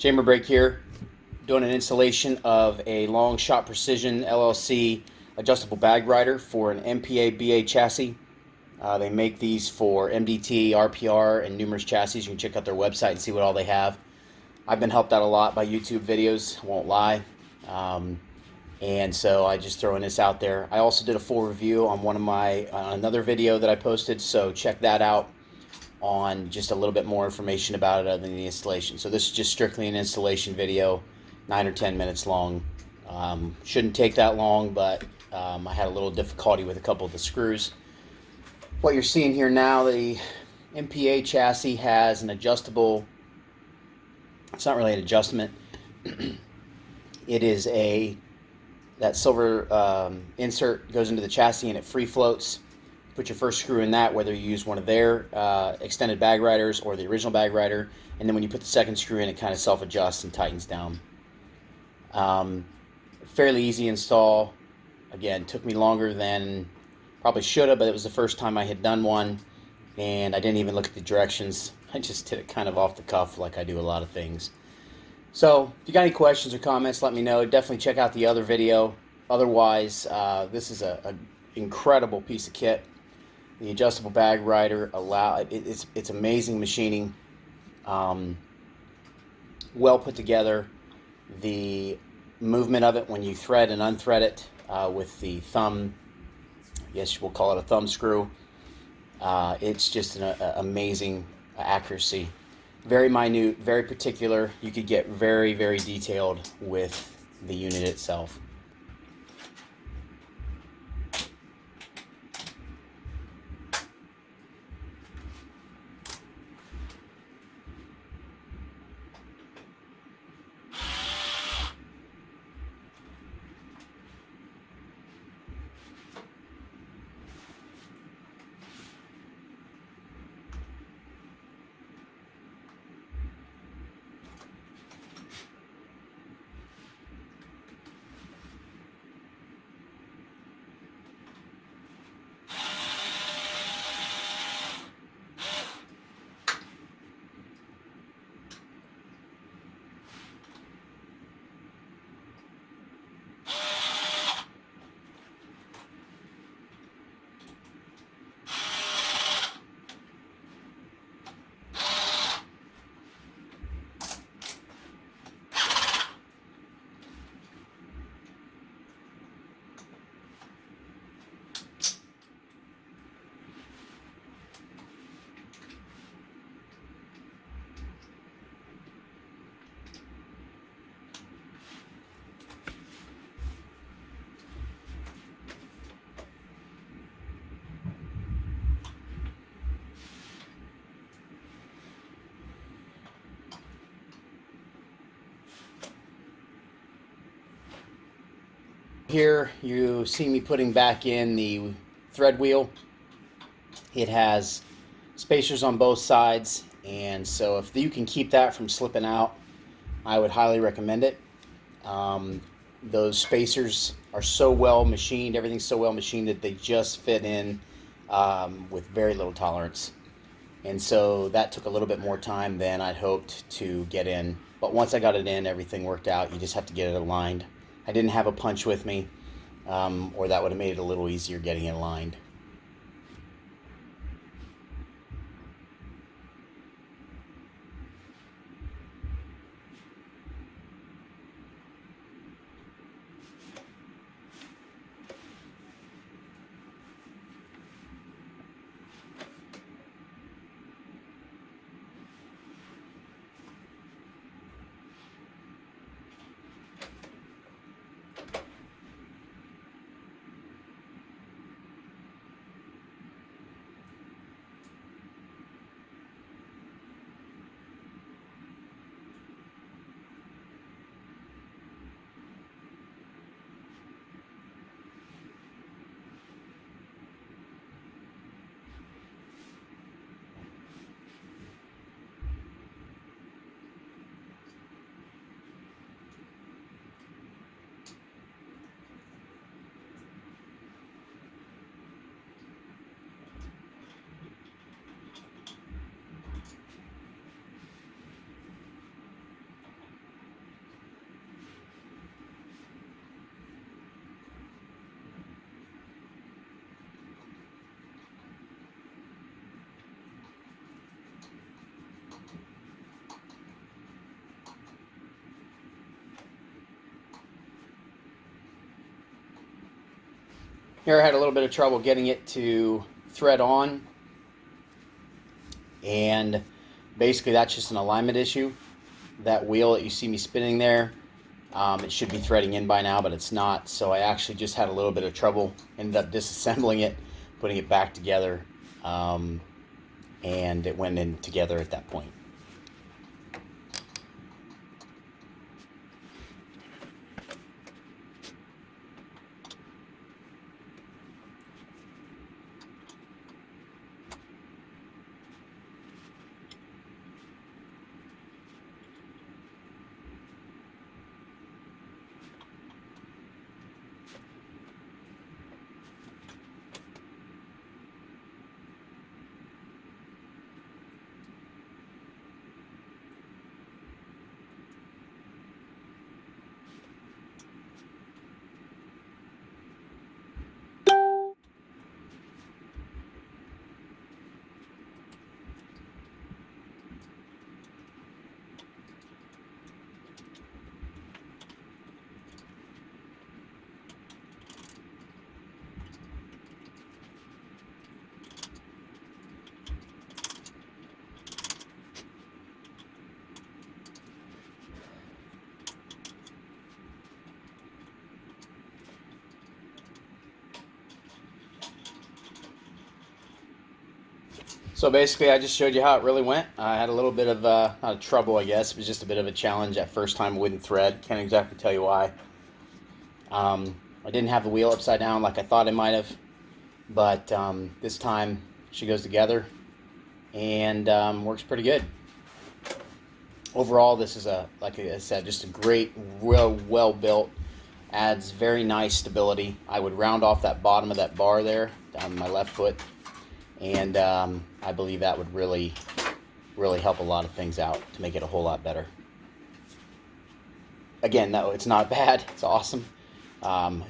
Chamber Break here, doing an installation of a Long Shot Precision LLC adjustable bag rider for an MPA BA chassis. They make these for MDT, RPR, and numerous chassis. You can check out their website and see what all they have. I've been helped out a lot by YouTube videos, won't lie. And so I just throwing this out there. I also did a full review on another video that I posted, so check that out on just a little bit more information about it other than the installation. So this is just strictly an installation video, 9 or 10 minutes long. Shouldn't take that long, but I had a little difficulty with a couple of the screws. What you're seeing here now, the MPA chassis has an adjustable, it's not really an adjustment, it is that silver insert goes into the chassis and it free floats. Put your first screw in that, whether you use one of their extended bag riders or the original bag rider, and then when you put the second screw in, it kind of self-adjusts and tightens down. Fairly easy install. Again, took me longer than probably should have, but it was the first time I had done one, and I didn't even look at the directions. I just did it kind of off the cuff like I do a lot of things. So if you got any questions or comments, let me know. Definitely check out the other video. Otherwise, this is an incredible piece of kit. The adjustable bag rider it's amazing machining, well put together. The movement of it when you thread and unthread it with the thumb, I guess we'll call it a thumb screw. It's just an amazing accuracy. Very minute, very particular. You could get very, very detailed with the unit itself. Here you see me putting back in the thread wheel. It has spacers on both sides, and so if you can keep that from slipping out, I would highly recommend it. Those spacers are so well machined, everything's so well machined that they just fit in with very little tolerance. And so that took a little bit more time than I'd hoped to get in. But once I got it in, everything worked out. You just have to get it aligned. I didn't have a punch with me, or that would have made it a little easier getting it aligned. Here I had a little bit of trouble getting it to thread on, and basically that's just an alignment issue. That wheel that you see me spinning there, it should be threading in by now, but it's not. So I actually just had a little bit of trouble, ended up disassembling it, putting it back together, and it went in together at that point. So basically, I just showed you how it really went. I had a little bit of, not trouble, I guess. It was just a bit of a challenge that first time. Wouldn't thread. Can't exactly tell you why. I didn't have the wheel upside down like I thought I might have. But this time, she goes together and works pretty good. Overall, this is, like I said, just a great, well built. Adds very nice stability. I would round off that bottom of that bar there, down my left foot. And I believe that would really help a lot of things out to make it a whole lot better. Again, no, it's not bad. It's awesome.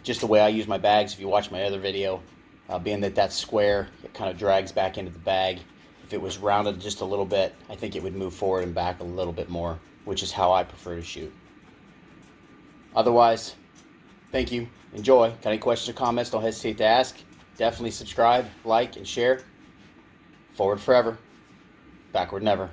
Just the way I use my bags, if you watch my other video, being that that's square, it kind of drags back into the bag. If it was rounded just a little bit, I think it would move forward and back a little bit more, which is how I prefer to shoot. Otherwise, thank you. Enjoy. Got any questions or comments, don't hesitate to ask. Definitely subscribe, like, and share. Forward forever, backward never.